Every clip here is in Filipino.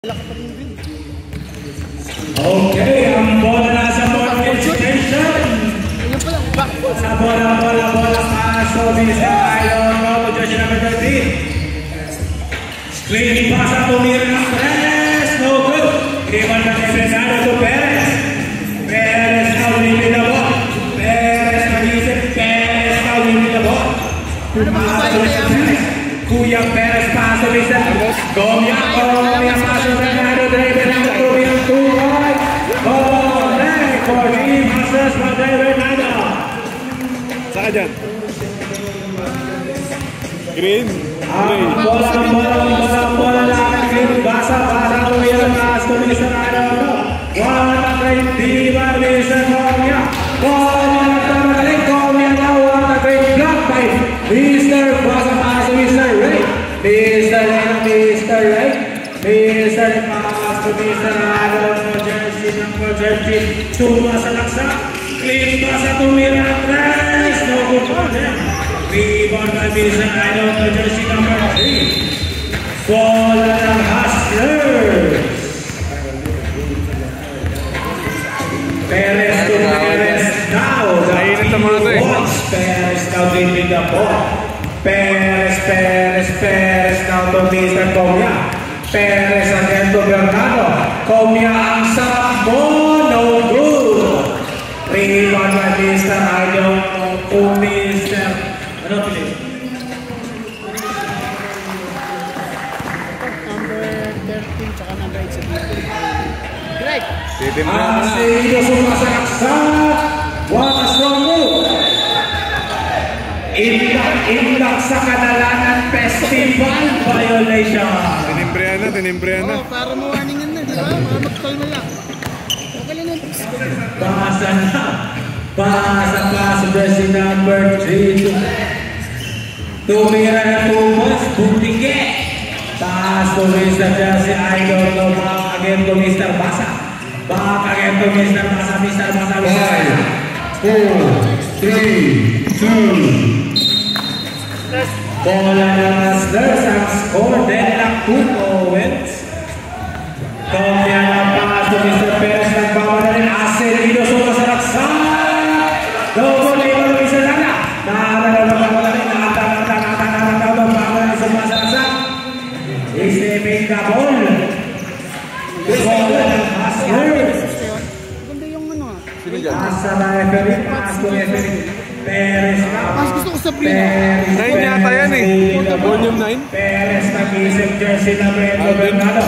Okay, ang bola nasa mortgage station. Sa bola paso, Vincent Ayon, jersey number 13. Screen pass at tumira ng Perez, no good. Iwan na Fernando to Perez. Perez now winning the ball. Perez nag-isip, Perez now winning the ball. Kuya Perez paso, Vincent. Gomya paso, Fernando, driver ng Kuya Tuhay. Correct for team Masters for David Nada. Saka dyan. Green. Bola lang. Green. Basa. Tumilang taas. Tumisan na. Wala great diva. Lisa Comia. Comia nagtamaling. Comia na. Wala great block by Mr. Basa. Paso Mr. Ray. Mr. Ray. Mr. Pass to Mr. Adon. Jersey number 13. Tuma sa laksa. Clean pass at tumira ang press. No good for them. Rebound by Mr. Adon to jersey number 3. Bola ng Hustlers. Perez to Perez now. Watch Perez now taking the ball. Perez now to Mr. Comia. Perez again to Bernardo. Comia ang sakbo. No good. Rebound by Mr. Ayon to Mr. Ano Philip? Number 13 tsaka number 8 sa Greg. Sino sumasaksak? What a strong move! Imbak sa Kadalanan Festival violation. Tinimbrihan na. Oh, para mawarningan na, di ba? Mga magkalma lang. Okay lang yun. Basa jersey number 3. Tumira na 2 points, Buntige. Pass to Mr. Jersey, I don't know. Back again to Mr. Basa. Mr. Basa. 5, 4, 3, 2. Bola ng Hustlers ang score. Deadlock 2 points. Comia na pass to Mr. Perez. Nagbawa na rin. Acelino sumasaksak. Double label ng Mr. Nana. Nakakalawa na rin. Nakakalawa sumasaksak. Isipin ka ball. Bola ng Hustlers. Ganda yung ano ah. Asa na referee. Pass to referee. Perez na. Mas gusto ko sa Prino. 9 yata yan eh. Volume 9. Perez nag-isip jersey na Brendo Bernardo.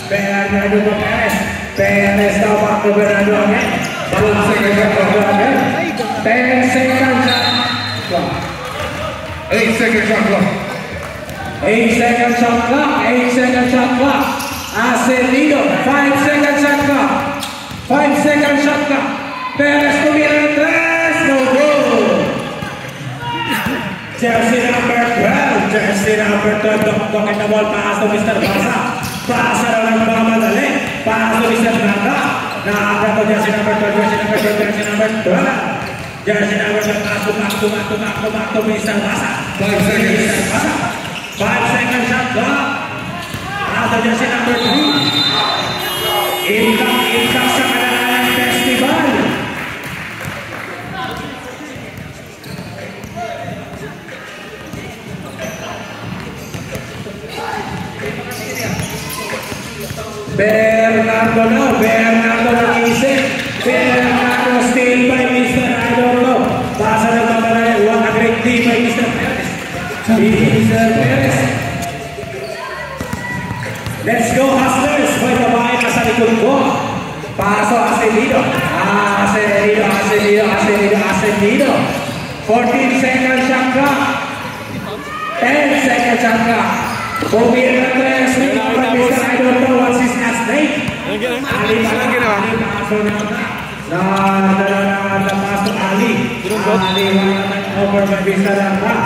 Bernardo to Perez. Perez daw back to Bernardo again. 1 second again. 10 seconds shot. 8 seconds shot clock. 8 seconds shot clock. 8 seconds shot clock. Acelino. 5 seconds shot clock. 5 seconds shot clock. Perez tumira ng 3. No goal. Jersey number 12. Jersey number 12. Dok in the ball. Pass to Mr. Basa. Basa na lang mamadali. Pass to Mr. Nanda. Nakakita to jersey number 12. Jersey number 12. Jersey number 12. Pass to Mr. Basa. 5 seconds. Mr. Basa. 5 seconds shot clock. Pass to jersey number 3. Impact sa Kadalanan Festival. Bernardo nag-isip. Bernardo still by Mr. Adorno. Basa na mamalay. What a great team by Mr. Perez. Mr. Perez. Let's go Hustlers. May babae na sa likod ko. Paso Acelino. Acelino. 14 seconds shot clock. 10 seconds shot clock. Pumira na 3. Mr. Adorno. What's his last name? Ali. Pass to Ali. Over by Mr. Adorno.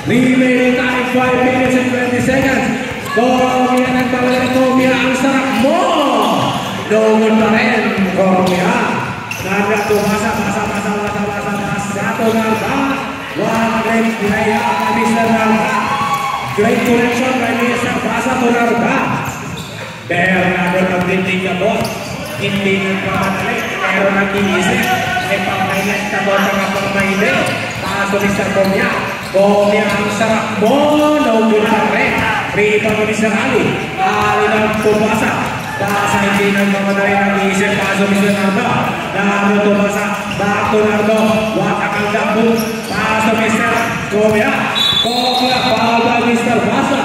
Remaining time 5 minutes and 20 seconds. Comia nagbawalan. Comia ang sarap mo. Doon pa rin. Comia. Naglato. Basa. Gato Nalba. One great play by Mr. Nalba. Great connection by Mr. Basa to Nalba. indikador. Hindi nagpamadali, pero nag-iisip. May pang-highlight ka doon sa kapag-maili. Paso ni Sir Comia. Comia ang sarap mo. No good pa rin. Rebound ni Sir Ali. Ali ng pumasa. Basa hindi nagpamadali, nag-iisip. Paso ni Sir Nardo. Nardo tumasa. Back to Nardo. Watak ang dambu. Paso ni Sir Comia. Comia. Foul by Mr. Basa.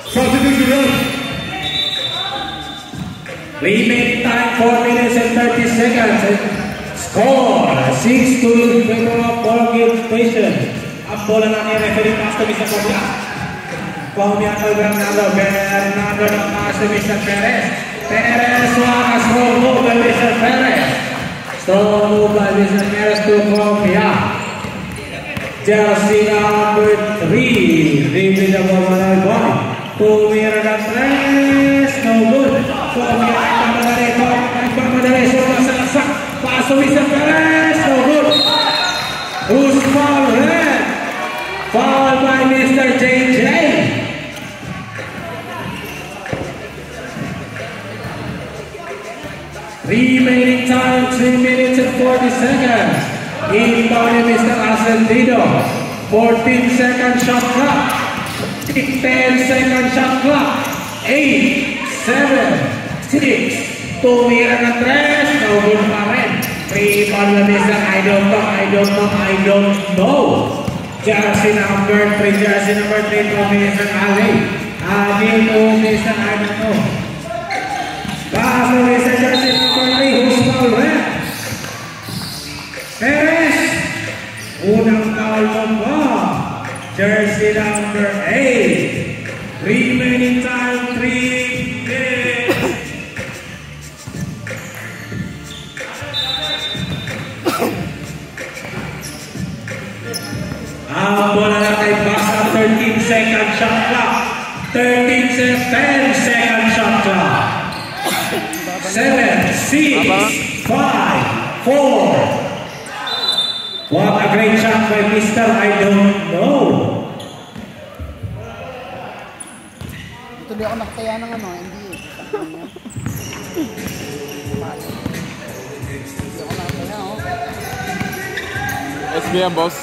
Substitution. Remaining time 4 minutes and 30 seconds. Score 6-2 in favor of Borgil Station. Ang bola na ni referee pass to Mr. Comia. Comia to Bernardo. Bernardo na pass to Mr. Perez. Perez wakas strong move by Mr. Perez. Strong move by Mr. Perez to Comia. Jersey number 3. Replay the ball by Bonnie. Tumira ng tres. No good. Comia nagpamadali. Sumasalaksak. Paso Mr. Perez. No good. Who's foul? Red. Foul by Mr. JJ. Remaining time 3 minutes and 40 seconds. Inbound ni Mr. Ascendido. 14-second shot clock. 10-second shot clock. 8, 7, 6. Tumira ng tres. No good pa rin. Rebound na Mr. I don't know. Jersey number 3 to Mr. Ali. Ali to Mr. I don't know. Paso Mr. Jersey number 3. Who's foul red? Perez. Unang foul mo. Jersey number 8. Remaining time 3 minutes. Ang bola na kay Basa, 13-second shot clock. 10-second shot clock. 7, 6, 5, 4. What a great shot by Mr. I don't know. Tuloy ako nakataya ng NBA. Tuloy ako nakataya, oh. SBM, boss.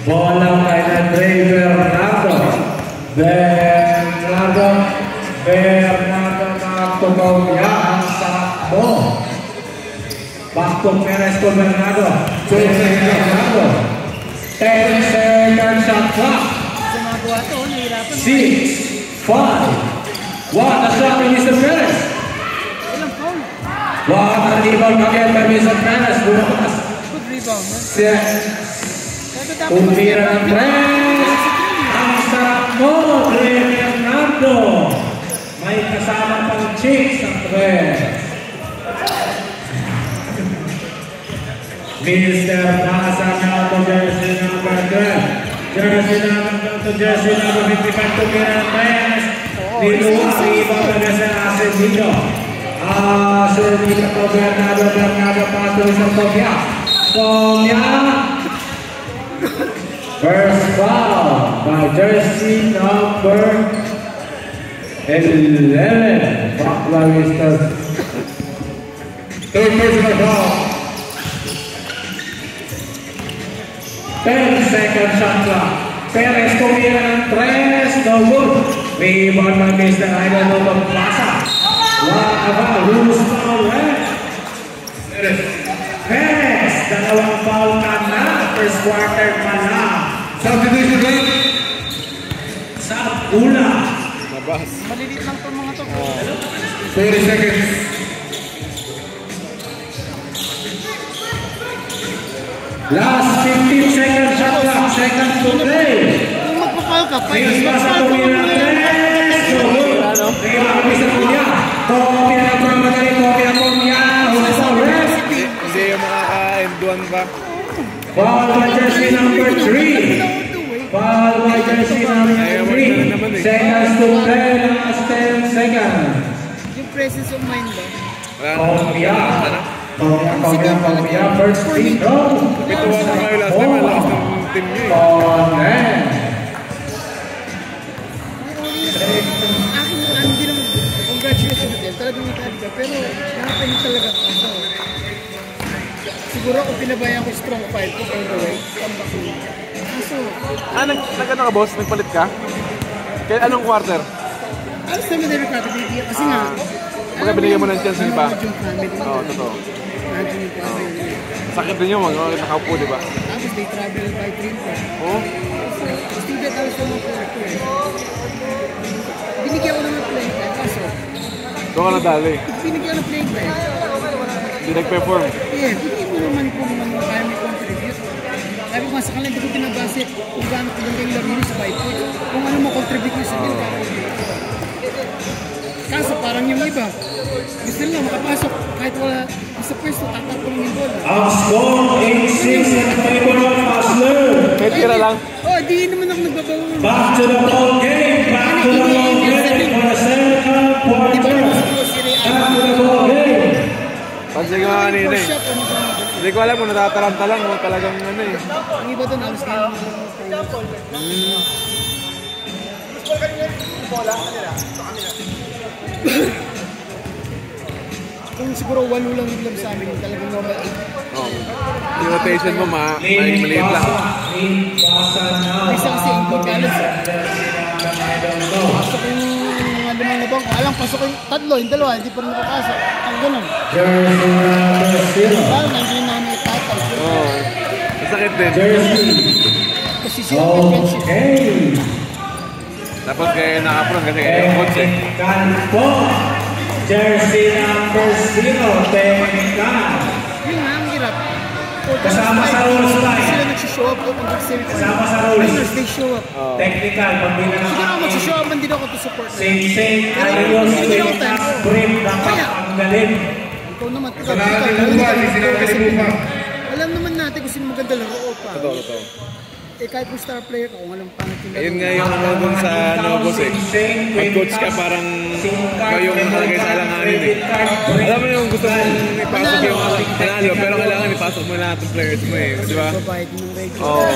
Bola kay Andre Bernardo. Bernardo Comia ang sakbo. Back to Perez to Bernardo. 10-second shot clock. 6, 5. What a shot by Mr. Perez. What a rebound again by Mr. Perez. Bumakas. Good rebound. Tumira ng tres. Ang sarap mo, Bernardo. May kasama pang chicks ang tres. Mr. Basa now to jersey number 12. Jersey number 55. Tumira ng tres. Niluwa, rebound na sa Ascendido. Ascendido to Bernardo. Bernardo pass to Mr. Comia. Comia. First foul by jersey number 11. Bakla Mr. Third personal foul. 10-second shot clock. Perez tumira ng tres. No good. Rebound by Mr. Idol of Plaza. What about who's foul red? Perez. Dalawang foul ka na. First quarter pa lang. Substitution rate. Sa ula. Nabas. Malilit lang itong mga to. 30 seconds. Last 15 seconds shot clock. Seconds to play. Kung magpapal ka, Six pa sa tumira ng tres. Rebound kami sa Comia. Comia na puramadali. Comia. Who's foul red? Hindi yung makaka-end-one ba? Foul by jersey number 3. Foul by jersey number 3. Seconds to play. Last 10 seconds. yung presence of mind ba? Comia. First free throw. Bituwa ko kayo last time. Ang lakas ng team niyo eh. pinabayaan ko strong fight ko all the way. Comeback ko. So, Nag-ano ka, boss? Nagpalit ka? Kaya anong quarter? alas naman din ako kasi nga. Baka binigyan mo ng chance yung iba? Yung family. Oo, totoo. Nandiyan yung family. Sakit din yung nakaupo, di ba? Tapos they travel by train pa. Oo. Student alas naman po ako eh. Binigyan ko naman playing time. Kaso, Doon ka nadali. binigyan ko ng playing time. Hindi nag-perform. Yeah, binigyan mo naman kung kaya may contribute. Sabi ko nga sa kanila, hindi ko pinabase kung gaano ko lang yung laro nyo sa 5 points. Kung ano mo contribute nyo sa game. Kaso parang yung iba, gusto nila makapasok kahit wala sa pwesto, tatapon yung bola. Ang score 8-6 in favor of Osler. Kahit tira lang. Oh, di naman ako nagbabawa. Back to the ball game. Back to the ball game for the second quarter. Back to the ball game. Pansin ko nga kanina eh. Hindi ko alam kung natataranta lang o talagang ano eh. Ang iba doon, alas kayo. Kung siguro walo lang yung lab sa amin, talagang normal 8. Oh. Yung rotation mo maliit lang. Isa kasi input balance. Pasok yung mga limang labang. Alam, pasok yung tatlo, yung dalawa, hindi pa rin nakapasok. Ang ganun. Parang nandiyo na may tatay. Oo. Masakit din. Kasi sila may friendship. Tapos kaya naka-apron kasi kaya yung coach eh. Canpo. Jersey number 0, Technical. Yun nga, ang hirap. Kasama sa rules pa eh. Sila nagsishow up. Kasama sa rules. Runners, they show up. Technical, pag di na Siguro ako nakakita. magsishow up, hindi ako to support. Sing-sing, ayos, wait, brief, dapat ang galing. Ikaw naman, alam naman natin kung sino maganda laro pa. Totoo. Eh kahit kung star player ko, kung alam pangit yung Ayun nga yung ano dun sa ano boss eh. Pag coach ka parang ikaw yung nakalagay sa alanganin eh. Alam mo yung gusto mong ipasok yung panalo pero kailangan ipasok mo lahat ng players mo eh. Di ba? babayad ng regular. Oo.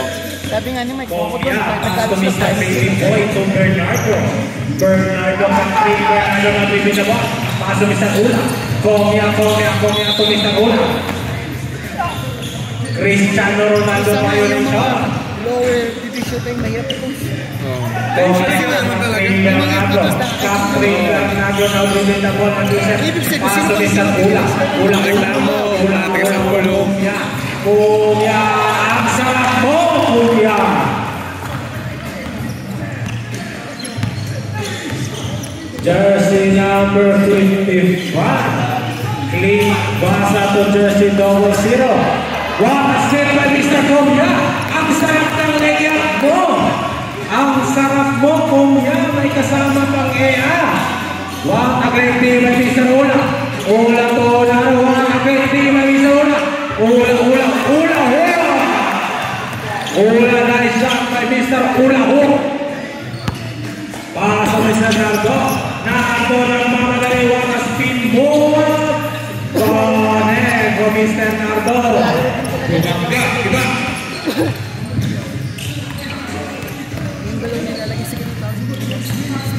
Sabi nga ni Mike, kung Yeah, nagkalos na Mr. tayo. Bailey Boy to Bernardo. Bernardo sa 3, Bernardo na bibinawa. Paso Mr. Ula. Komya to Mr. Ula. Cristiano Ronaldo Sama tayo rin yung siya. mga lower division tayo mahirap ito. Tension sila naman talaga. Catherine Bernardo na bibinawa. Ibig sabihin, Paso sino Mr. Ula. Ulang reklamo. Ulang reklamo. Kumya. Ang sarap mo, Kumya. Jersey number 55. Click basa to jersey number 0. One set by Mr. Kumya. Ang sarap ng layup mo. Ang sarap mo, Kumya. May kasama pang EA. One aggressive by Mr. Ula. Ula to Ula. One aggressive by Mr. Ula. Ula. Ula nice shot by Mr. Ula. Paso Mr. Nardo. Nardo ng mga daliwang spin move. Connect for Mr. Nardo. Iba.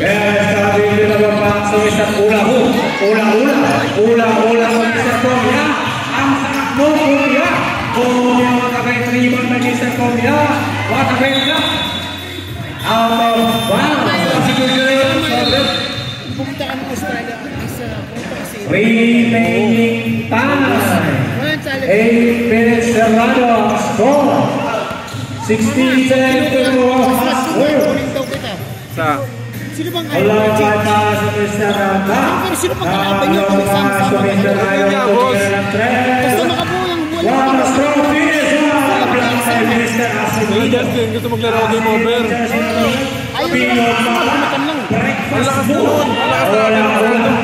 Kaya sabi nila ba paso Mr. Ula. Ula for Mr. Kumya. Ang sarap mo, Kumya. Kumya, makakaitriban na Mr. Kumya. Makakaitriban. Out of bounds. Pumunta ka ng Australia sa punta kasi. Remaining time. Walang challenge. 8 minutes Serrano score. 16 seconds to Kunin daw kita. Sa Sino bang Wala ayaw? pa taas sa Serrano. Pero sino bang kalaban niyo kung sama-sama kayo? Basta makabuo yung buwan ng One mga strong finish. Mr. Sila Justin, gusto maglaro game over. ayaw nila makamatan lang. Malakas doon.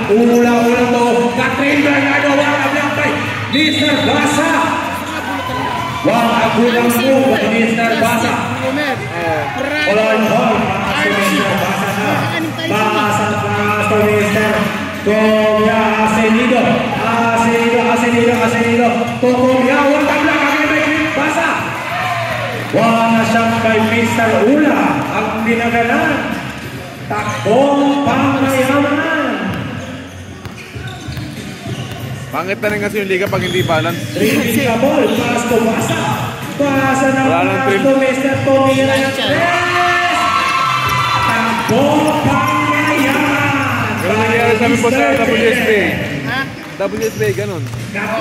Ula to. Catherine Bernardo. Wala lang kay Mr. Basa. Wala kulang po kay Mr. Basa. Omer. All hall. Basa to Mr. Kumya Asenido. To Kumya. Wala lang kay Basa. Wala siyang kay Mr. Ula. Ang dinagalan. Takbong pangmayaman. Pangit na rin kasi yung liga pag hindi balance. Dribbling na ball, pass to Basa. Basa na Wala nang pass trim. to Mr. Tomira ng tres. Takbo Pangmayaman. Ganun nangyari sa amin po sa WSB. Ha? WSB, ganun.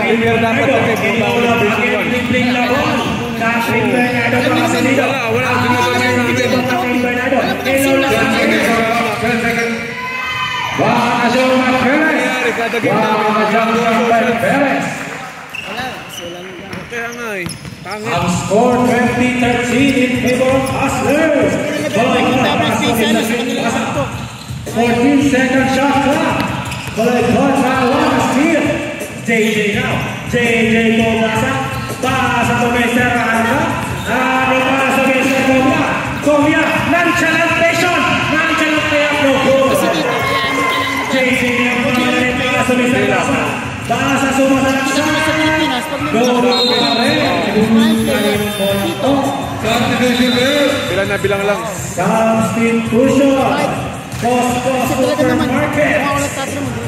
Premier dapat kami punta ko ng Division 1. Dribbling na ball. Catherine Bernardo para sa dito. Wala, tinutuloy namin. Catherine Bernardo. Hello lang. Wakasyon ng Perez. Nangyari, kada game namin. Wakasyon ng Perez. Wala. Kasi lang. Kaya nga eh. Pangit. Ang score 2013 in favor of Hustlers. Tapos 14 second shot clock. Baliktad na one steal. JJ now. JJ Bogasa. Pasa to Mr. Randa. Ano para sa Mr. Comia. Comia. Nonchalant station. Nonchalant kaya no goal. JJ ang pangalanin para sa Mr. Basa. Basa sumasalang sa goal pa rin. Bilang lang. Substitution. Costco Supermarket.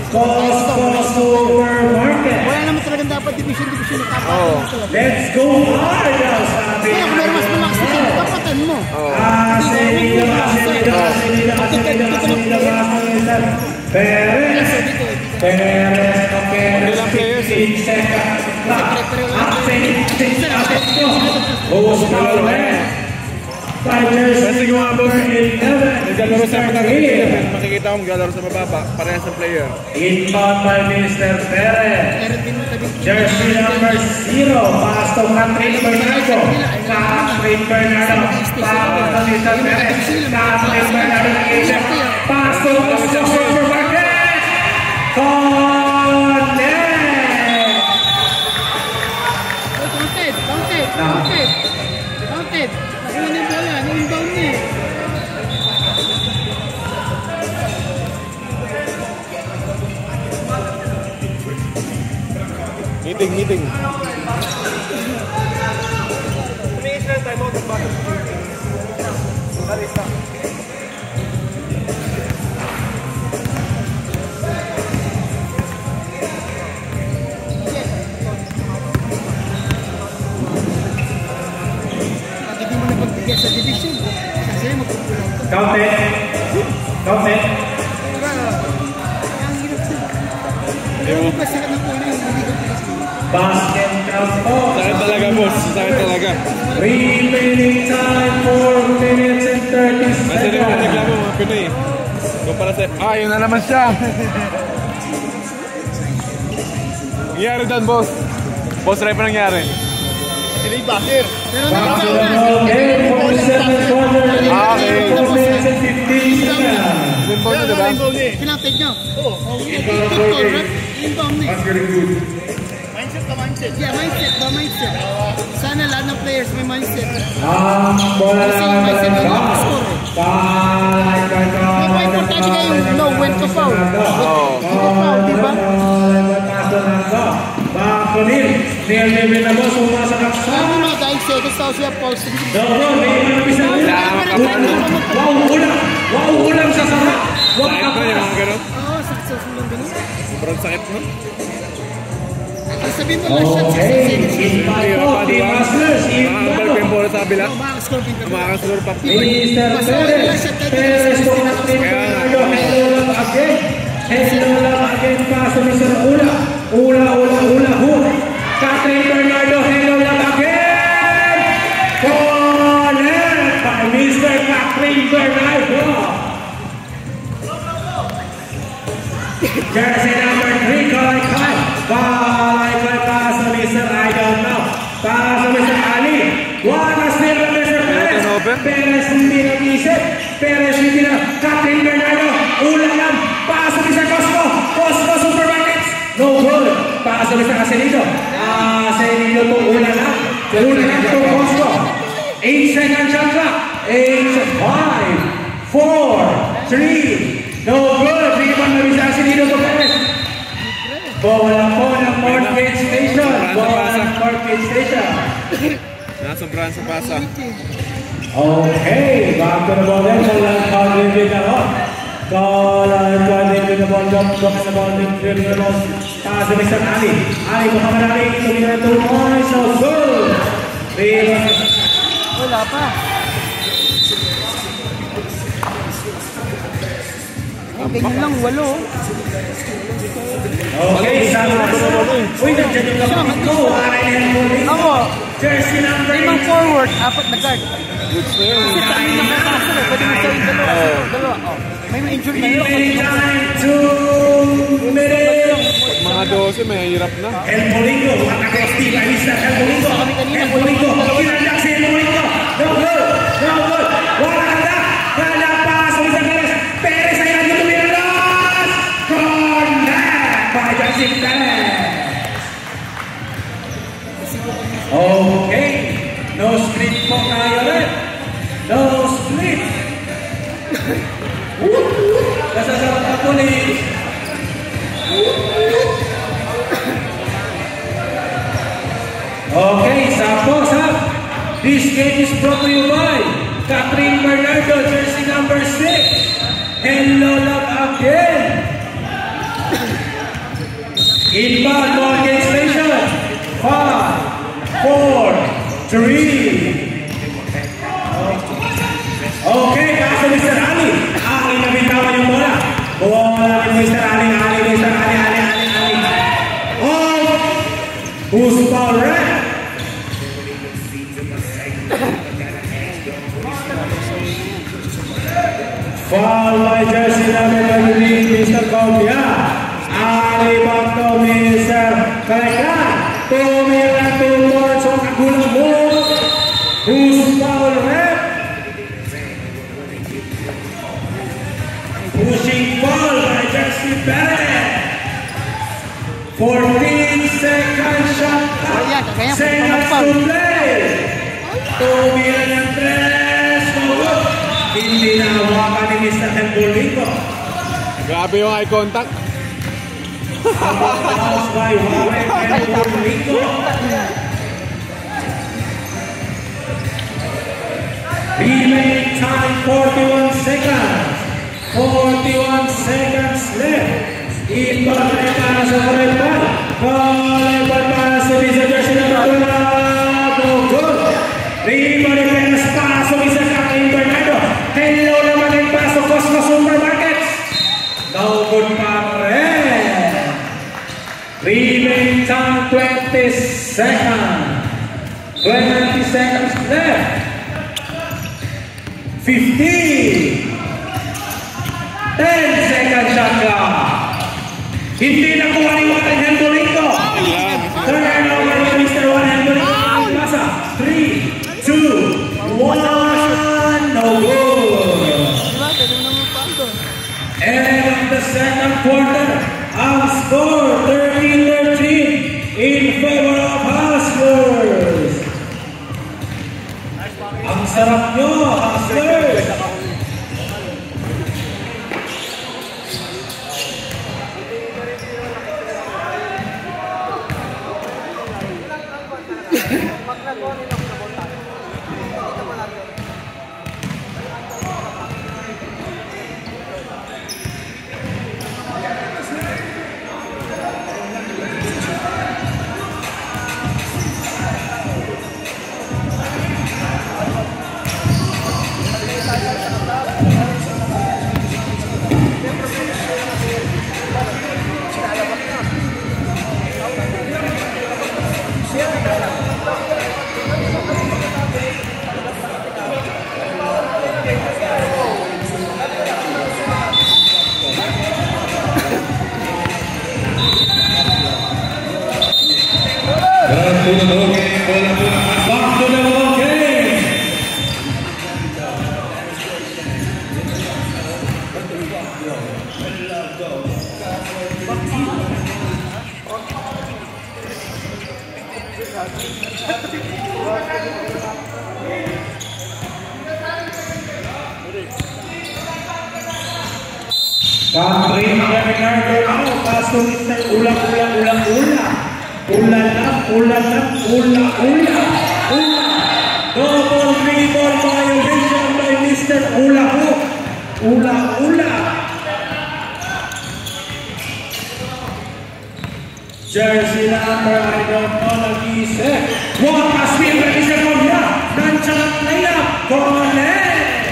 Costco Supermarket. Wala naman talagang dapat division na tapos. Let's go hard. Sabi Kaya kung meron mas malakas na team, tapatan mo. Perez. Perez. Perez. 15 seconds. Buhos na ulit. Fighters number 11. Naglalaro sa mga makikita ko maglalaro sa mababa. Parehas sa player. Inbound by Mr. Perez. Jersey number 0. Pass to Catherine Bernardo. Catherine Bernardo. Pass to Mr. Perez. Catherine Bernardo. Pass to Costco Supermarket. Connect. Counted. Nakuha na yung bola. Na-inbound niya. Meeting. Hindi mo na pagbigay sa division. Kasi magpupulang ka. Counted. Ang hirap sa... Pero kasi ng una yung hindi ko pinasok. Basket count po. Sakit talaga, boss. Sakit talaga. Remaining time 4 minutes and 30 Kasi rin ang seconds. reklamo mga Pinoy. Kumpara sa... yun na naman siya. Nangyari doon, boss. Boss, try pa nangyari. Sila yung backer. Pero Okay, 47 quarter. Okay. 4 minutes and 15 seconds. Limbo na, diba? Kinatid niya. Oo. Inbound niya. Mindset. Yeah, mindset. Sana lahat ng players may mindset. Bola Kasi yung mindset na yung score eh. Importante kayo yung know when to foul. Foul, diba? Bakunin. Nilibin na boss. Umasak ang Kaya mo mga guys, seconds daw siya, false. Dobro, may manapis na Wow, ulam sa sarap. Sakit na yung mga gano'n. Oo, successful lang ganun. Sobrang sakit mo. Sabihin mo lang shot, 6 seconds. Hindi ka pa, diba? Makakabalik pa yung bola sa kabila. Makakascore pinta. Makakascore pa. Mr. Perez to Catherine Bernardo. Hello lang again pa sa Mr. Ula. Hook. Catherine Bernardo, hello lang again. Connect by Mr. Catherine Bernardo. Jersey number 3, Kalay. Kalay pa sa Mr. I don't know. Para sa Mr. Ali. One steal ng Mr. Perez. Perez hindi nag-isip. Perez hindi na. Catherine Bernardo. Ula lang. Para sa Mr. Costco. Costco Supermarkets. No goal. Para sa Mr. Asenito. Asenito to ula lang. Ula lang to Costco. 8 seconds shot clock. 8, 5, 4, 3. No good. Rebound na Mr. Asenito to Perez. Bola po ng Mortgage Station. Nasobrahan sa pasa. Okay, back to the ball then. Colin Villalon. Colin Villalon. Jump the ball. pass to Mr. Ali. Ali Muhammad Ali tumira 2 points of goal. Wala pa. Ganyan lang, 8. Okay, sama. Uy, nandiyan yung kapatid ko. Ako, Jersey number 5 forward, 4 na guard. Goods na yun. Kasi tayo nakapasok eh. Pwede mo sa yung dalawa. May ma-injury na yun. Mga 12, may hirap na. El Molingo, Matacosti, Bailista, El Molingo. El Molingo, kinandak si El Molingo. No good. Wala ka. Kala paso sa Perez. Perez ay hindi tumilalas. Connect by Jacin Perez. Okay. No split po tayo rin. No split. Kasasarap na pulis. Okay, Sapos up. This game is brought to you by Catherine Bernardo, jersey number 6. Hello, love again. Inbound Morgan Station. 5, 4, 3. Okay, kaso Mr. Ali. Inabitawan yung bola. Bola ni Mr. Ali. Mr. Ali. Oh! Who's foul red? Foul by jersey number 13, Mr. Kopia. Ali back to Mr. Kalekan. Tumira 2 points on kagulang mo. Who's foul red? Pushing ball by Jersey Perez. 14 seconds shot clock. Seconds to play. Tumira ng 3. Hindi na hawakan ni Mr. Tembulingo. Grabe yung eye contact. House by Warren Tembulingo. Remaining time 41 seconds. 41 seconds left. Inbound para sa Korepan. Korepan para sa Mr. Jersey number 2. No good. Rebound para sa Mr. Catherine Bernardo. Hello naman ang paso Cosmo Supermarkets. No good pa rin. Remaining time 20 seconds. 20 seconds left. 15. 10 seconds shot clock. Hindi na kuha ni Juan Hendolingo. Turnover by Mr. Juan Hendolingo. Pasa. 3, 2, 1. No good. End of the second quarter. Ang score 13-13 in favor of Hustlers. Ang sarap nyo, Hustlers. Catherine Bernardo now, paso Mr. Ula. Double dribble violation by Mr. Ula. number, I don't know, nag-isip. Wakas fielder, isa ko niya. Nandiyan ang layup. Connect!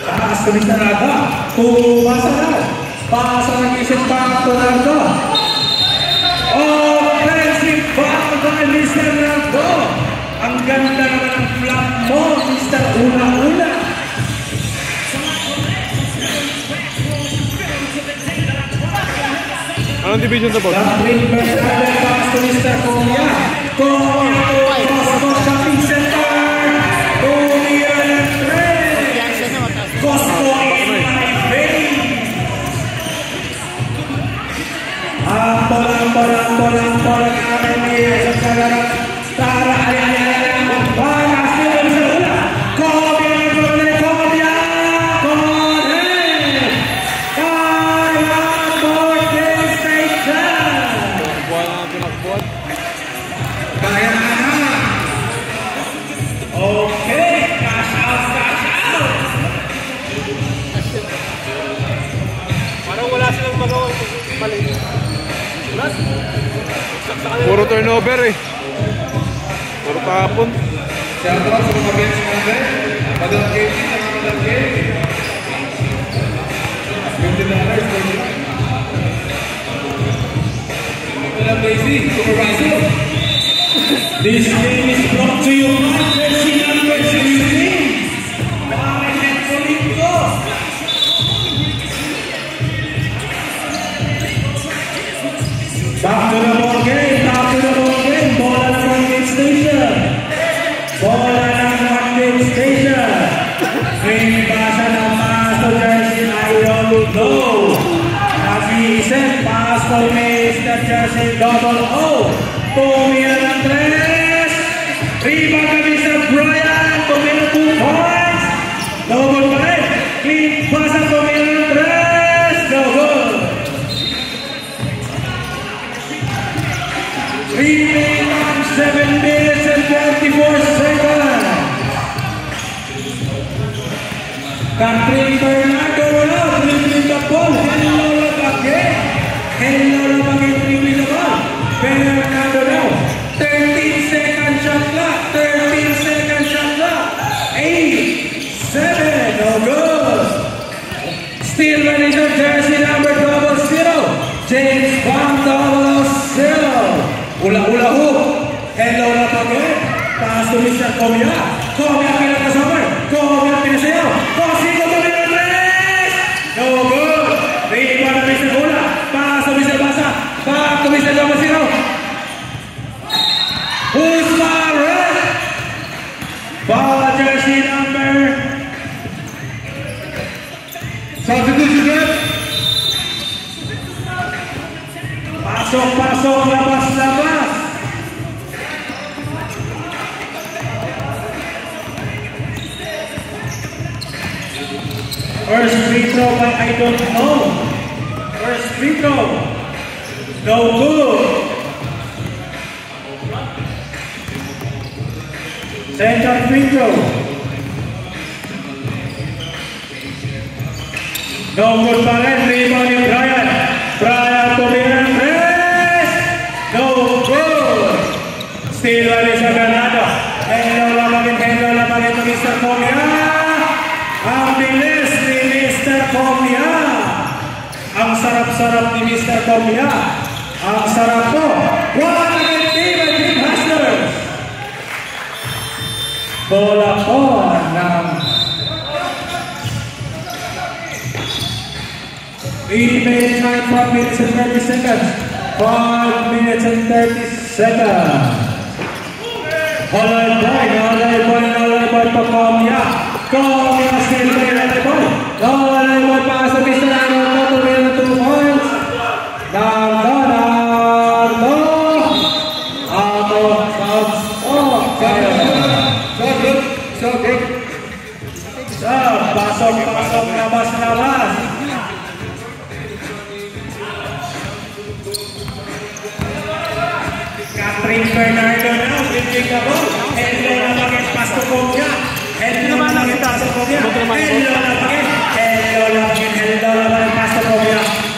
Taas kami sa Nardo. Pumasa na. Pasa nag-isip pa ang Nardo. Offensive foul by Mr. Nardo. Ang ganda naman ang flap mo, Mr. Una-Una. Anong division to, boss? Dating Bernardo pass to Mr. Comia. Comia to Cosmo Shopping Center. Comia ng 3. Cosmo in my face. Ampol ang amin sa sagarang. Tara, ay. Para sila sa ula. Comia ng Comia. Comia. Kaya na. Okay, cash out. Parang wala silang magawa mali. Puro turnover eh. Puro tapon. Siya po sa mga bench natin. Madam Katie, Madam Katie. $20. Madam Daisy, supervisor. This game is brought to you by Jersey number 16. Bakit Polito? Back to the ball game. Bola ng Market Station. May basa ng Master Jersey, I don't know. Nag-iisip, Pastor Mr. Jersey, double O. Tumira ng 3. Rebound kami sa Brian. Tumira 2 points. Double pa rin. Clean pass ang tumira ng 3. Double. Remaining on 7 minutes and 24 seconds. Catherine Bernardo now dribbling the ball. Hello again, dribbling the ball. Bernardo now. 13-second shot clock. 13-second shot clock. 8, 7, no good. Still running the jersey number 00. James Bond 00. Ula hook. Hello again. Pass to Mr. Comia. Comia pinagkasama. Comia pinasayaw. Cosigo to Mr. Tres. No good. Rebound na Mr. Hula. Pass to Mr. Basa. Back to Mr. Damasino. Who's Barret? Ball jersey number. Substitution. Pasok, labas. First free throw by I don't know. First free throw. No good. Second free throw. No good pa rin. Rebound ni Brian. Brian tumira ng 3. No good. Still wala sa Bernardo. Hello lamangin to Mr. Comia. Ang bilis ni Mr. Comia. Ang sarap-sarap ni Mr. Comia. Ang sarap po. One again, Team Hustlers. Bola po ng remaining time 5 minutes and 30 seconds. 5 minutes and 30 seconds. Hollow boy pa Comia. Comia still hollow boy pa sa Mr. Nardo. Tumira ng 2 points. Nardo. Out of bounds. So good. Pasok, labas. Catherine Bernardo now, dribbling the ball. Hello lamangin, pass to Comia. Hello lamangin, pass to Comia.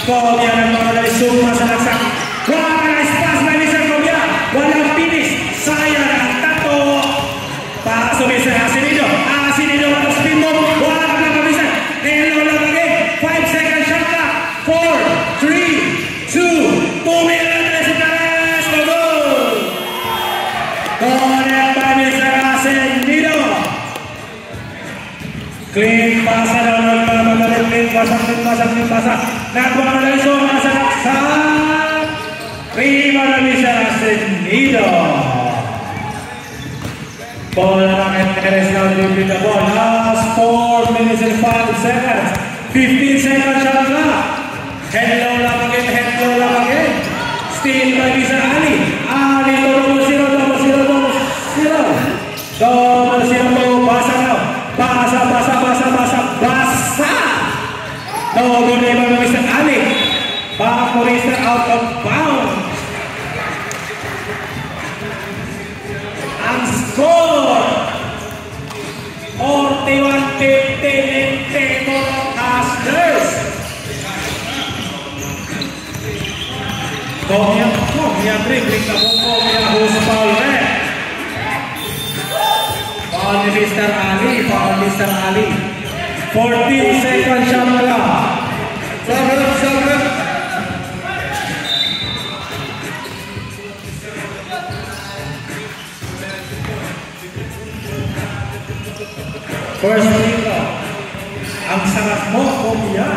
Comia ng mga dali suma sa Clean pasa daw nagmamagaling. Clean pasa. Nagbuang na lang so, nasa laksan. Prima na Mr. Ascendido. Ball and Perez now dribbling the ball. Last 4 minutes and 5 seconds. 15 seconds shot clock. Head low lang again. Steal by Mr. Ali. Ali to double zero. Basa now. Basa. No good name by Mr. Ali. Back for Mr. out of bounds. Ang score 41-50 in favor of Hustlers. Komia dribbling na po Komia who's foul red. Foul ni Mr. Ali. 14 seconds siya mula. Sobrang. First free throw. Ang sarap mo, Komia.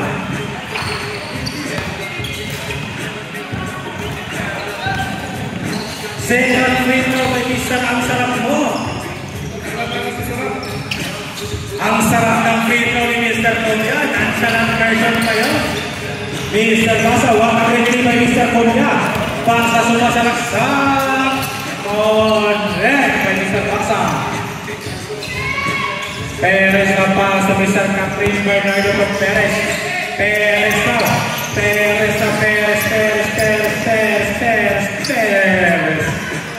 Second free throw kay Mr. Ang sarap mo. Ang sarap ng free throw ni Mr. Komia. Ang sarap version pa yun. Mr. Basa, 1-3 by Mr. Komia. Basa sumasalaksak. Correct by Mr. Basa. Perez na pass to Mr. Catherine Bernardo from Perez. Perez.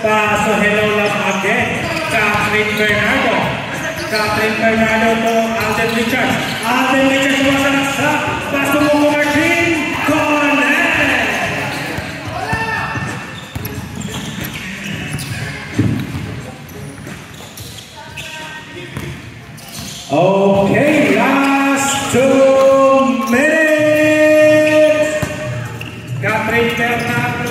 Pass to Hello Love again. Catherine Bernardo to Alden Richards. Sumasalaksak. Pass to Momo Martin. Connect. Okay, last 2 minutes. Catherine Bernardo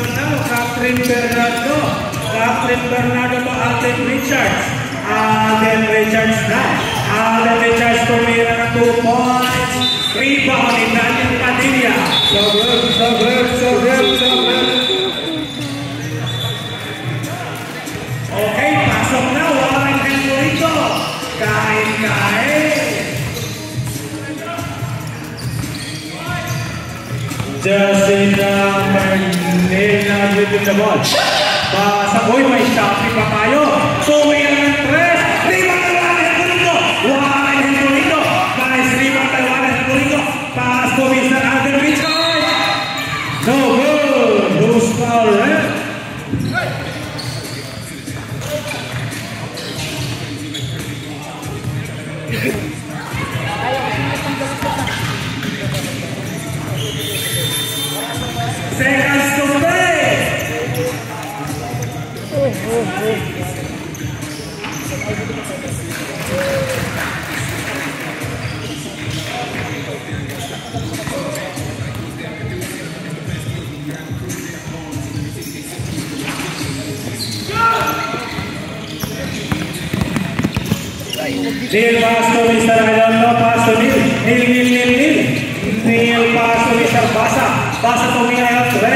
to Alden Richards. Alden Richards tumira ng 2 points. Rebound ni Daniel Padilla. So good. Okay, pasok na. Warren Henrico. Kain. Justina Marnena with the ball. Pasaboy, may shopping pa tayo. Tumira ng 3. Rebound na Warren Henrico. Nice rebound na Warren Henrico. Pass to Mr. Alden Richards. No good. Who's foul red? Seconds to play. Neil pass to Mr. Alonso, pass to Neil. Neil pass to Mr. Basa. Basa to Mira Tres.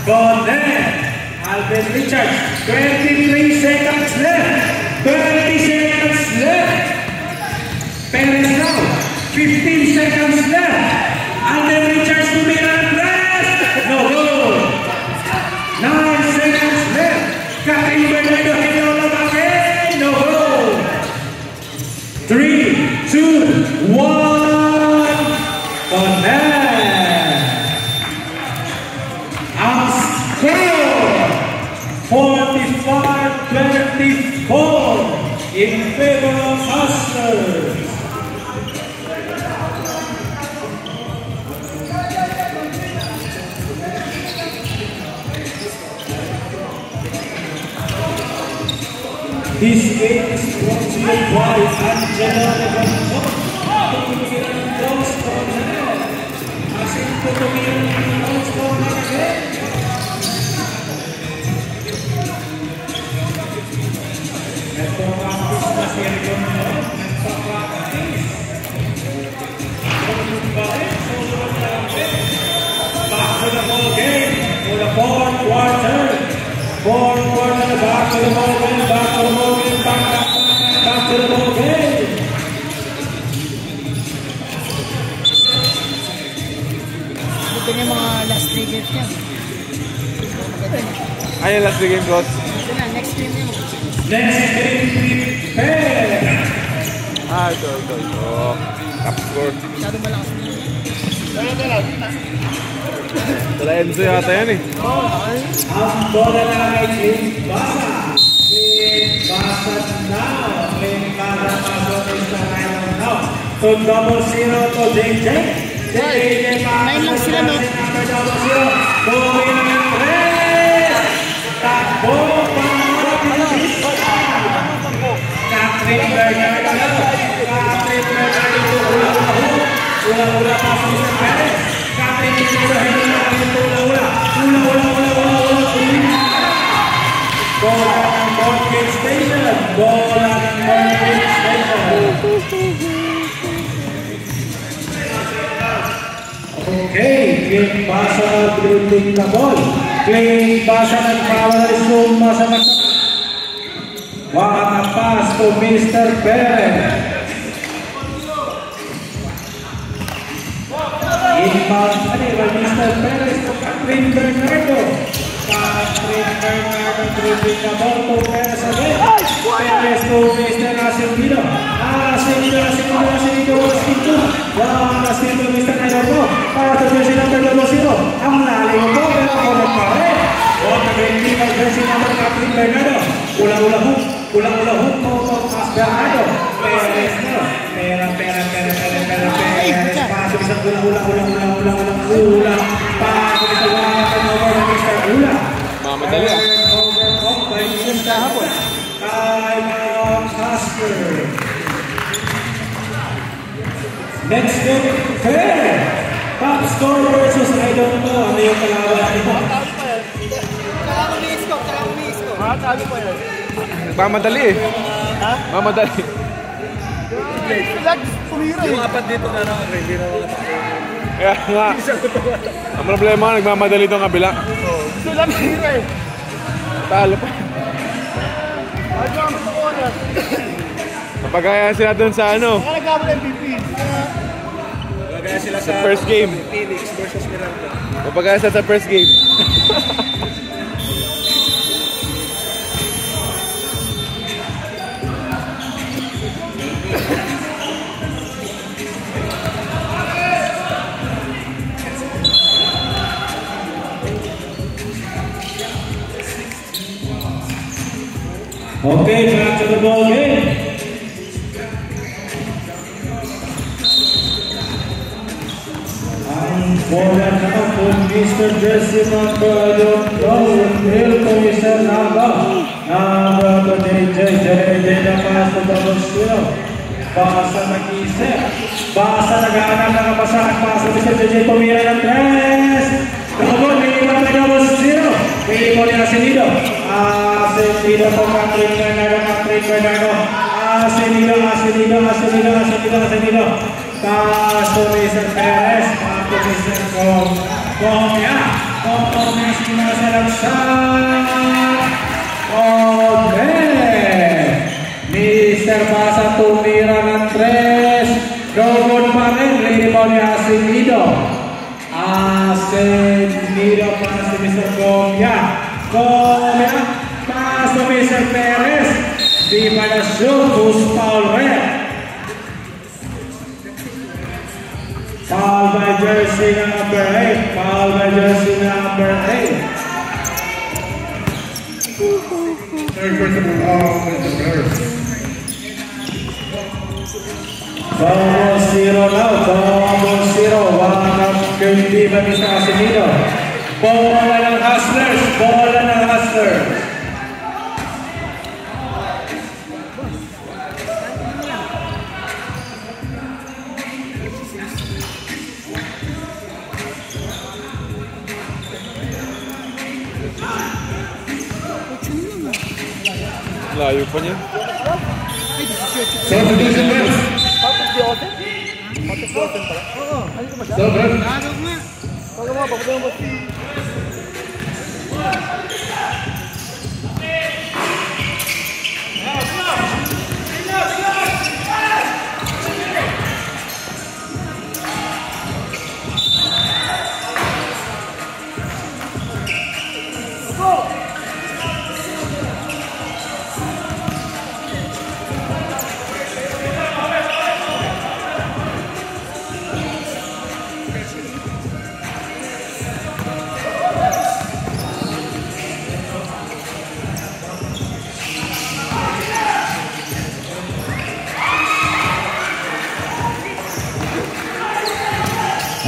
Connect. Alden Richards. 23 seconds left. Perez now. 15 seconds left. Alden Richards to Mira Tres. No good. 9 seconds left. Catherine Bernardo again. No good. 3, 2, 1. Connect. Ang score 45-24 in favor of Hustlers. This game is brought to you by Angela Levanto. Tumira ng Bronx Corner. Asinto tumira ng Bronx Corner again. Nagpa-practice na si Rigon mo. Nagpa-practice. Back to the ball game for the fourth quarter. Fourth quarter, back to the ball game, back to the ball game, back to the ball game. Ito yung mga last 3 games niya. Ay, yung last 3 game, coach. Ito na, next game yun. Next game, prepare. Ito. Top score. Masyadong malakas na. Tala Enzo yata yan eh. Ang bola na kay Clint Basa. Clint Basa now. Clint Basa pasok is the line now. So double zero to JJ. JJ Nine lang sila, no? number double zero. Going in press. Takbo. Catherine Bernardo. Catherine Bernardo. Ula-ula pasok sa Perez. Catherine Bernardo. Bola ng Mortgage Station. Bola ng Mortgage Station. Okay, Clint Basa dribbling the ball. Clint Basa nagpawala suma sa what a pass to Mr. Perez. Inbound Mr. Perez to Catherine Bernardo. Catherine Bernardo dribbling the ball to Perez again. Perez to Mr. Acevedo. Acevedo was into. Wow, Acevedo Mr. Nairo. Para to jersey number 00. Ang lalim po, pero correct pa rin. What a great team of jersey number Catherine Bernardo. Ula-ula hook po Mas Bernardo. Perez na. Perez. Pasok isang ula. Pasok isang turnover ng Mr. Ula. Mamadali ah. Overcome by Mr. Hapon. Timeout Husker. Next game, fair. Top score versus I don't know. Ano yung kalaban nito? Kailangan ni-isko. Talo pa yan. Nagmamadali eh. Ha? Mamadali. Tumira Yung apat dito na lang, hindi na mga Kaya nga. Ang problema, nagmamadali itong kabila. Gusto lang tumira eh. Talo pa. Ano ang gusto ko na? Napagaya sila dun sa ano, Kaya nagkabal MVP. Kaya sila sa first game. Phoenix versus Miranda. Napagaya sila sa first game. Okay, back to the ball game. Ang bola naman po Mr. Jersey number I don't know. Real to Mr. Number to JJ na pass to double zero. Basa nag-isip. Basa nag-aanap ng kapasahan. Pass to Mr. JJ tumira ng tres. Double, minimum na double zero. Minimum ni Acevedo. Acevedo po Catherine Bernardo. Acevedo. Pass to Mr. Perez. Pass to Mr. Comia. Compromise na sa langsan. Okay. Mr. Basa tumira ng tres. Dogon pa rin. Rebound ni Acevedo. Acevedo para si Mr. Comia. Pass to Mr. Perez. Di pa na shoot. Who's foul red? Foul by jersey number 8. Foul by jersey number 8. Third person foul with the Bears. Double zero now. Double zero. One up. Hindi ba Mr. Acevedo? Bola ng Hustlers. Bola ng Hustlers. Layo pa niya. Substitution runs. Sobra. Lalo nga.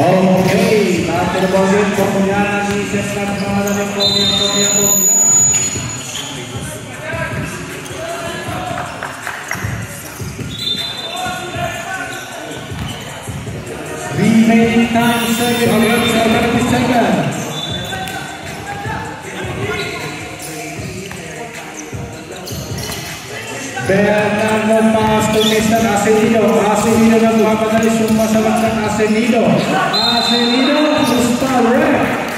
Okay, after the ball game, Komuyan, set na pangalan ng Komuyan. Remaining time, 7 seconds. Bernardo pass to Mr. Asenino. Asenino na magpapadalis yung masalat ng Asenino. Asenino to star red.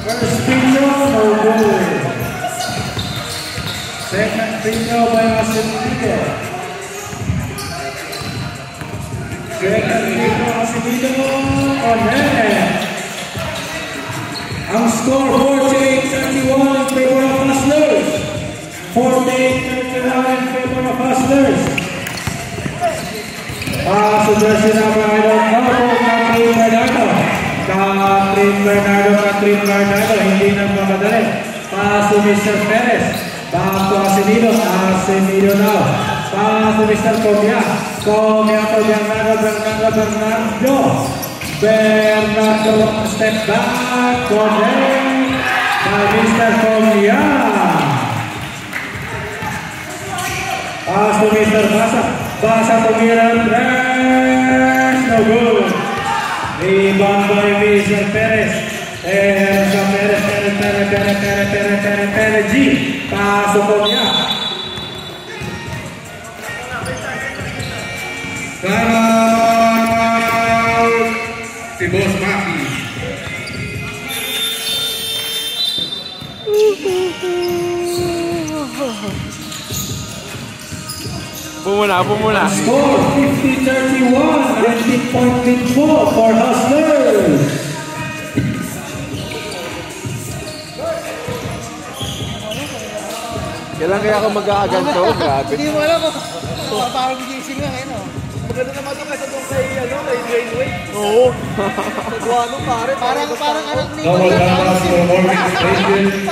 First free throw, no goal. Second free throw by Asenino. Second free throw Asenino on net. Ang score 48-31 in favor of Hustlers. 48-31 in favor of Hustlers. So jersey number, I don't know, Catherine Bernardo, hindi na mamadali. Pass to Mr. Perez. Back to Asenino. Asenino now. Pass to Mr. Comia. Comia to Bernardo step back. Correct by Mr. Comia. Pass to Mr. Basa. Basa to Miran. No good. Rebound by Mr. Perez. Perez G. Paso ko niya. Foul si Boss Maki. Pumuna. Score 50-31. 20-point lead for Hustlers. Kailan kaya ako mag-aaganto? Grabe. Hindi mo alam. Parang gising lang, no? Maganda naman ito kasi doon kay Dwayne Wade. Oo. Nagwano pare. Parang anak ni Double down for Morgan Station.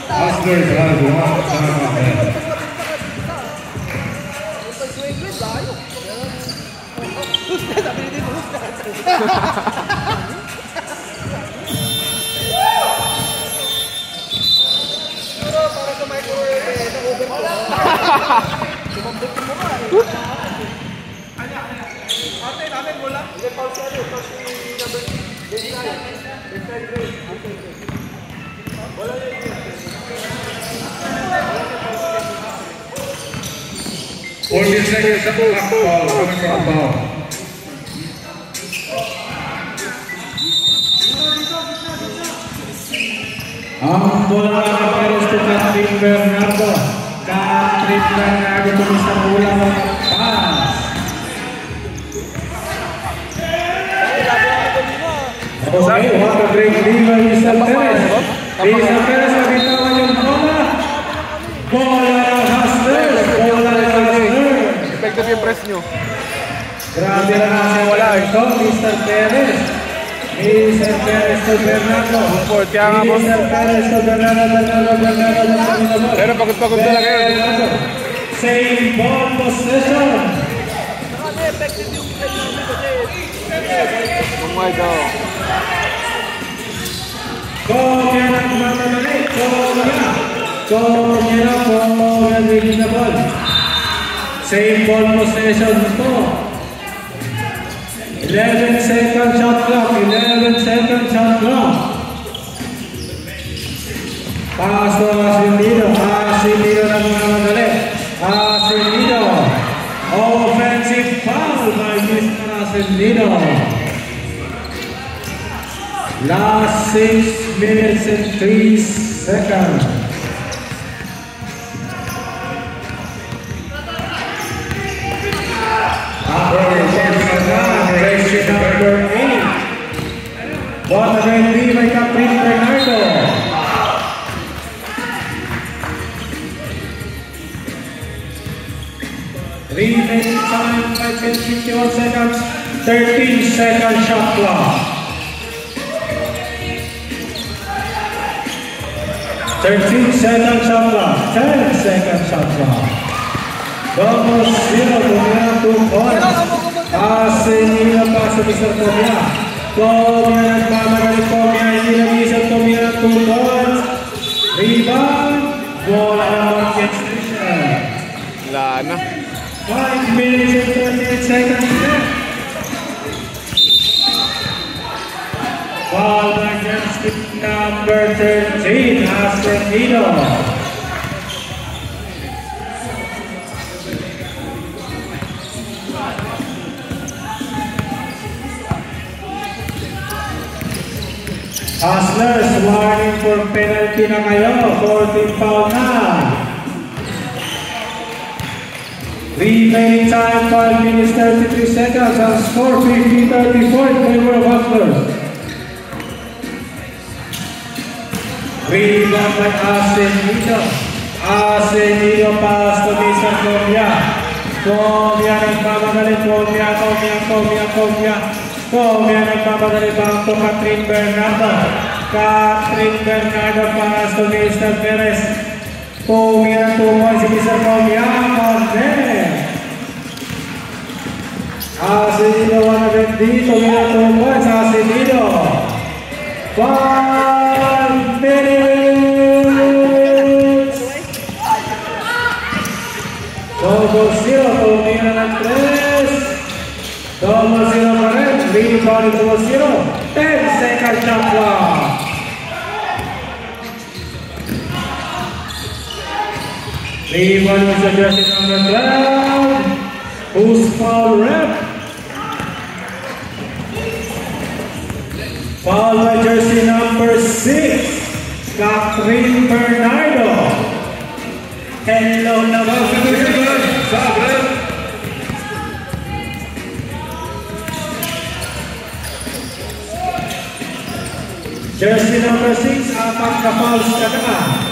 Hustlers has one time ahead. Para sa microwave, na-over ko. Sumambot mo nga eh. Ate, namin mo lang. Hindi, pause ka rin. Pause ni number 14 seconds sa ball. Coming from ball. Ang bola na Perez to Catherine Bernardo. Catherine Bernardo to Mr. Ulang pass. Okay, what a great lead by Mr. Perez. Mr. Perez nabitawan yung bola. Bola ng Hustlers. Effective yung press nyo. Grabe na kasi wala ito, Mr. Perez. Mr. Perez to Bernardo. Kaya nga po. Mr. Perez to Bernardo. Pero pagod-pagod talaga yun. Same ball possession. effective yung play namin kasi. Oh my God. Komya ng mamalalik. Komya na ready na ball. Same ball possession po. 11-second shot clock. 11-second shot clock. Pass to Asindido. Asindido na madali. Asindido. Offensive foul by Mr. Asindido. Last 6 minutes and 3 seconds. Jersey number 8. Ball again B by Captain Bernardo. Remaining time 51 seconds. 13-second shot clock. 13-second shot clock. 10-second shot clock. Vamos, 0, tumira 2 points. Asindido pa sa Mr. Comia. Comia nagmamagali. Comia hindi nag-isang tumira 2 points. Rebound. Bola naman Station. Wala na. 5 minutes and 28 seconds left. Ball by Jersey number 13, Asindido. Hustlers, warning for penalty na kayo. 14 foul na. Remaining time 5 minutes 33 seconds and score 50-34 in favor of Hustlers. Rebound by Asindido. Asindido pass to Mr. Comia. Comia nagmamagali. Comia nagmamagali back to Catherine Bernardo. Catherine Bernardo pass to Mr. Perez. Comia 2 points si Mr. Comia. Asindido 1 again dito. Comia 2 points. Asindido. 5 minutes. Double 0. Comia ng 3. Double 0 pa rin. Rebound double 0. 10-second shot clock. Rebound with the jersey number 12. Who's foul rep? Foul by jersey number 6. Catherine Bernardo. Hello naman. Jersey number 6, apat na fouls ka na.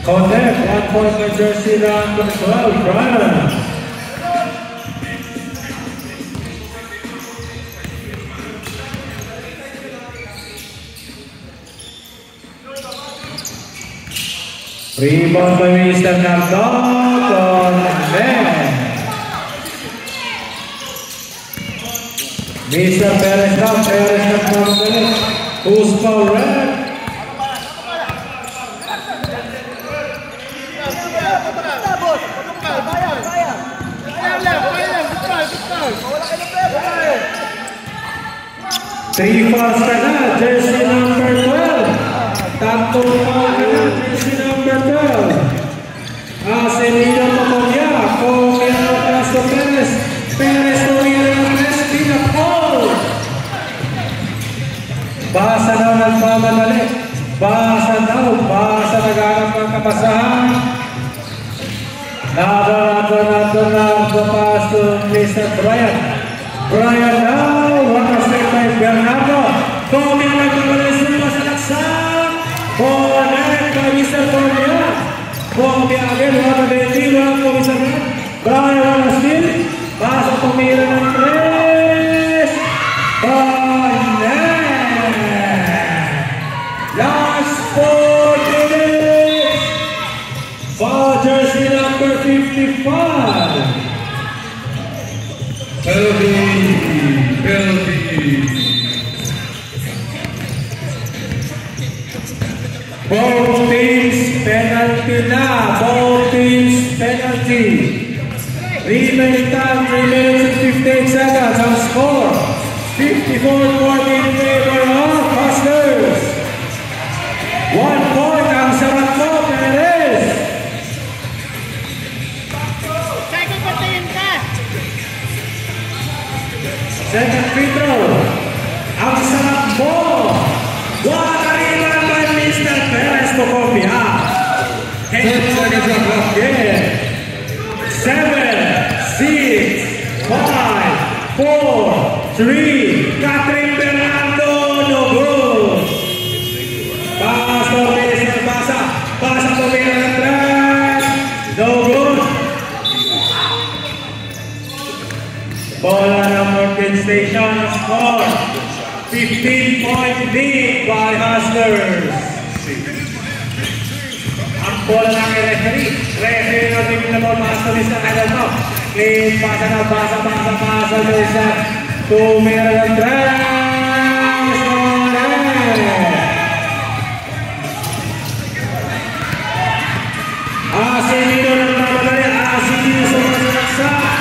Connect, 1 point by jersey number 12, Brian. Rebound by Mr. Nardon, connect. Mr. Perez nagmamagali. Who's foul red? Three fouls ka na, jersey number 12. Tatlong foul ka na, jersey number 12. Asindido pa Comia. Comia na pass to Perez. Perez tumira ng Perez. Pinapol. Basa daw nagmamadali. Basa naghanap ng kapasahan. Nado pass to Mr. Brian. Brian now, one-step by Bernardo. Comia nagmamalis na sa laksan. Connect by Mr. Comia. Comia again, one-step by Mr. Brian. Brian still. Basa tumira ng tres. Last 4 minutes. Foul jersey number 55. Penalty. Both teams penalty. 15 na. Both teams penalty. Remaining time 3 minutes and 58 seconds. Ang score 54-40 in favor of Hustlers. 1 point ang sarap mo, Perez. Cycle, patayin ka! Second free throw. Ang sarap mo. Wakarilan by Mr. Perez to Copia. 10 seconds on clock. 7, 6, 5, 4, 3. Catherine Bernardo, no good. Pass to Perez, pasa. Pasa to Perez. No good. Bola ng Morgan Station score 15-point lead by Hustlers. Ang bola ng referee. Referee na din na mo Hustlers na kailan mo. Clean, pasa na, pasa Melissa. 2 minutes and 3. Asinino ng mamadali. Asinino sumasalaksa.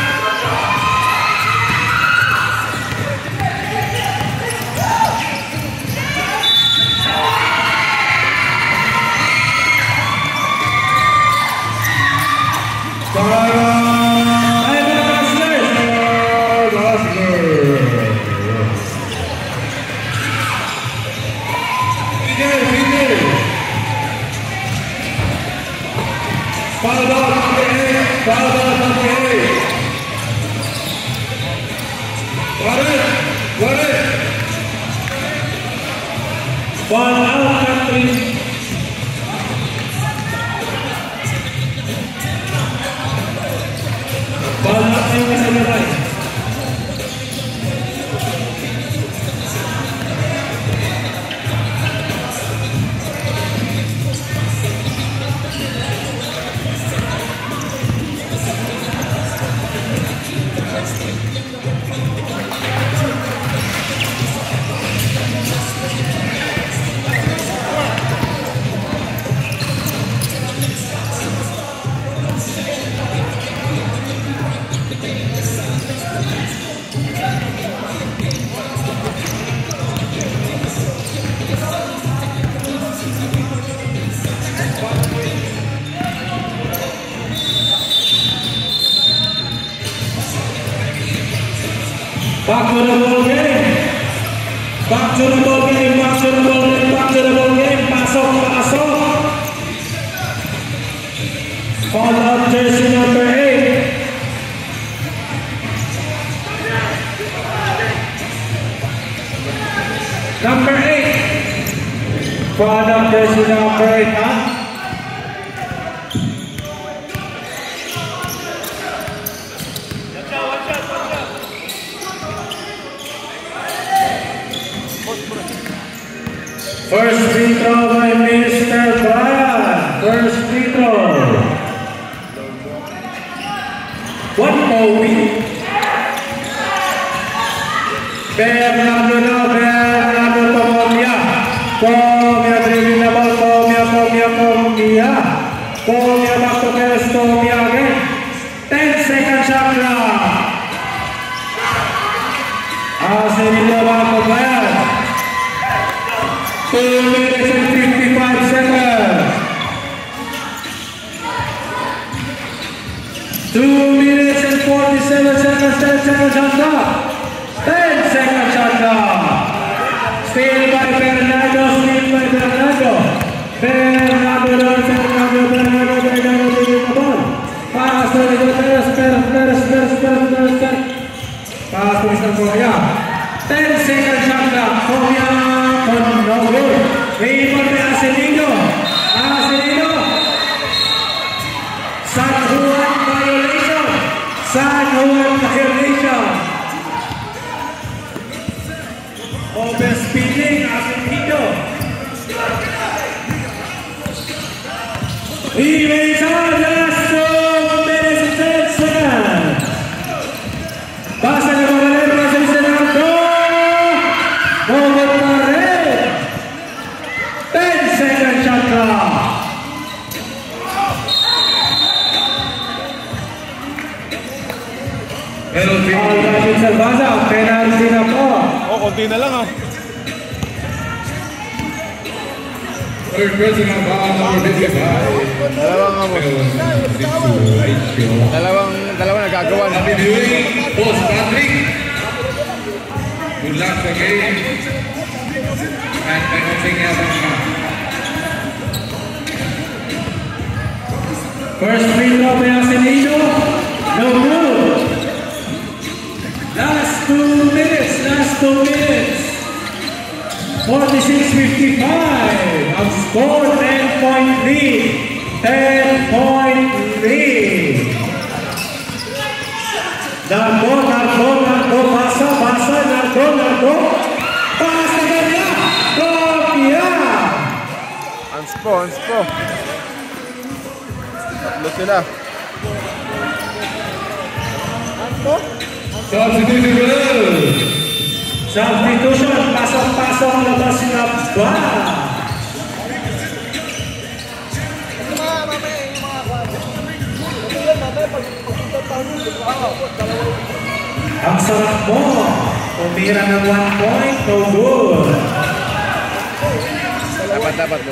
Ball out country. Ball out na yung isang labay. Back to the ball game. Back to the ball game. Back to the ball game. Back to the ball game. Pasok. Foul on jersey number 8. Number 8. Foul on jersey number 8, huh? First free throw by Mr. Brian. First free throw. 1 point. Bernardo Pomia. Pomia driving the ball. Pomia. Pomia back to Perez. Pomia again. 10-second shot clock. Asinillo back to Brian. 2 minutes and 55 seconds. 2 minutes and 47 seconds. 10-second shot clock. 10-second shot clock. Steal by Bernardo. Bernardo taking the ball. Pass to Perez. Pass to Mr. Pomia. 10-second shot clock. Pomia. No good. Rebound by Asinino. San Juan violation. Overspeeding Asinino. Remains on last 2 minutes and 10 seconds. Pasa na para sa Senado. Over pa rin. 10-second shot clock. Alvin Salvaza, penalty na po. Oh, konti na lang ah. Third personal foul number 55. Dalawang nga boss. Dalawang nagagawa na. Post Patrick. Good luck sa game. At penalty niya ba? First free throw by Asenito. No good. Last 2 minutes. 46-55. Ang score 10-point lead. 10-point lead. Narco. Pasa. Narco. Pasa ganyan. Kopya. Anspo. Tatlo sila. Substitution. Pasok. Labas sila. Ang sarap mo. Tumira ng 1 point. No good. Dapat mo.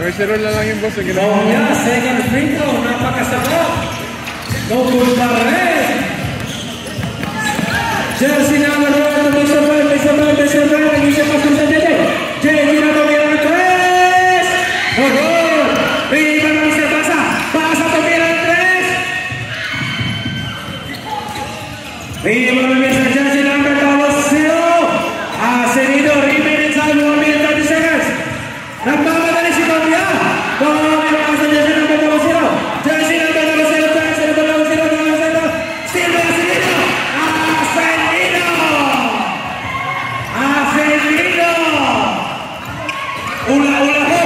Mercy roll na lang yung boss. Second free throw. Napakasarap. No good pa rin. Jersey number 1. May survive. Nag-isip pa sa JJ. JJ na tumira ng 3. No good. Rebound ng isa. Basa tumira ng 3. Rebound ng isa. Jersey number 0. Asenito. Remain inside 1 minute 30 seconds. Nagmamadali si Kopya. Pasa Jersey number 0. Jersey number 0. Still by Asenito. Asenito. Ula ho.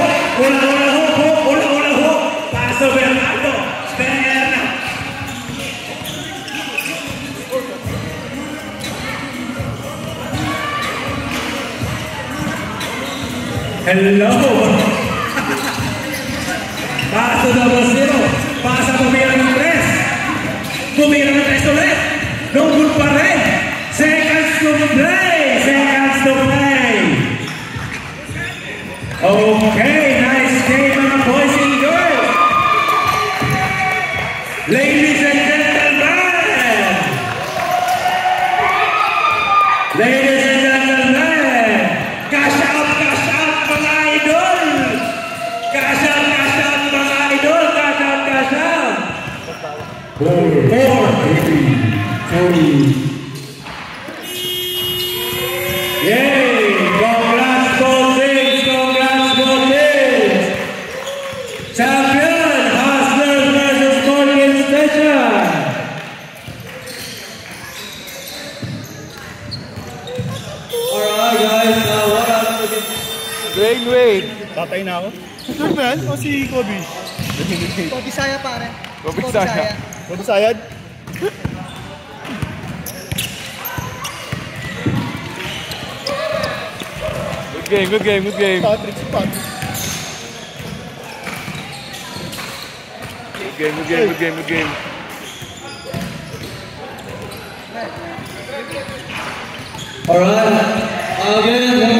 Paso Bernardo. Hello. Paso 2-0. Pasa tumira ng 3. Tumira ng 3 ulit. No good pa rin. Seconds to play. Okay, nice game mga boys and girls. Ladies and gentlemen. Cash out mga idol. Cash out. 4-3. Yay! Congrats, Boltings! Champion, Hustlers versus Colgate Station! Alright guys, what else? Dwayne Wade. Tatay na ako. Sure ba yan? O si Kobe? Kobe Saya pare. Kobe Saya. Kobe Sayad? Good game. Patrick. Good game. Alright, again,